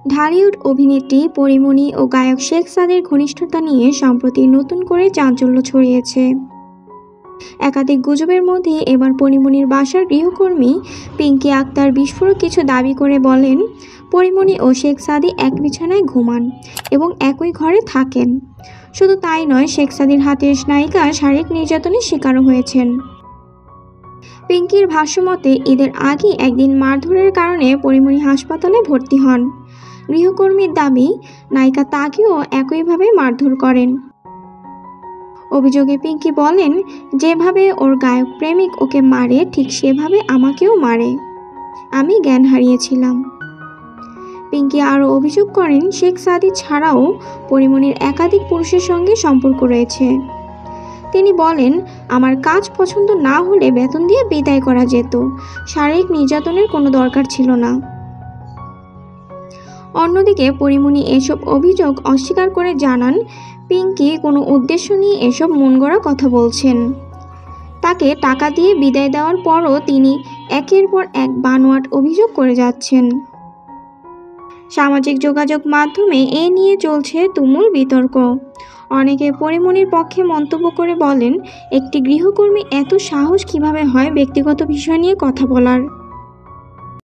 ঢালিউড অভিনেত্রী পরীমণি ও গায়ক শেখ সাদির ঘনিষ্ঠতা নিয়ে সম্প্রতি নতুন করে চাঞ্চল্য ছড়িয়েছে। একাধিক গুজবের মধ্যে এবার পরীমণির বাসার গৃহকর্মী পিঙ্কি আক্তার বিস্ফোরক কিছু দাবি করে বলেন, পরীমণি ও শেখ সাদি এক বিছানায় ঘুমান এবং একই ঘরে থাকেন। শুধু তাই নয়, শেখ সাদির হাতের নায়িকা শারীরিক নির্যাতনের শিকারও হয়েছেন। পিঙ্কির ভাষ্যমতে ঈদের আগে একদিন মারধরের কারণে পরীমণি হাসপাতালে ভর্তি হন। গৃহকর্মীর দাবি, নায়িকা তাকেও একইভাবে মারধর করেন। অভিযোগে পিঙ্কি বলেন, যেভাবে ওর গায়ক প্রেমিক ওকে মারে ঠিক সেভাবে আমাকেও মারে। আমি জ্ঞান হারিয়েছিলাম। পিঙ্কি আরও অভিযোগ করেন, শেখ সাদি ছাড়াও পরীমণির একাধিক পুরুষের সঙ্গে সম্পর্ক রয়েছে। তিনি বলেন, আমার কাজ পছন্দ না হলে বেতন দিয়ে বিদায় করা যেত, শারীরিক নির্যাতনের কোনো দরকার ছিল না। অন্যদিকে পরীমণি এসব অভিযোগ অস্বীকার করে জানান, পিঙ্কি কোনো উদ্দেশ্য নিয়ে এসব মনগড়া কথা বলছেন। তাকে টাকা দিয়ে বিদায় দেওয়ার পরও তিনি একের পর এক বানোয়াট অভিযোগ করে যাচ্ছেন। সামাজিক যোগাযোগ মাধ্যমে এ নিয়ে চলছে তুমুল বিতর্ক। অনেকে পরীমণির পক্ষে মন্তব্য করে বলেন, একটি গৃহকর্মী এত সাহস কিভাবে হয় ব্যক্তিগত বিষয় নিয়ে কথা বলার।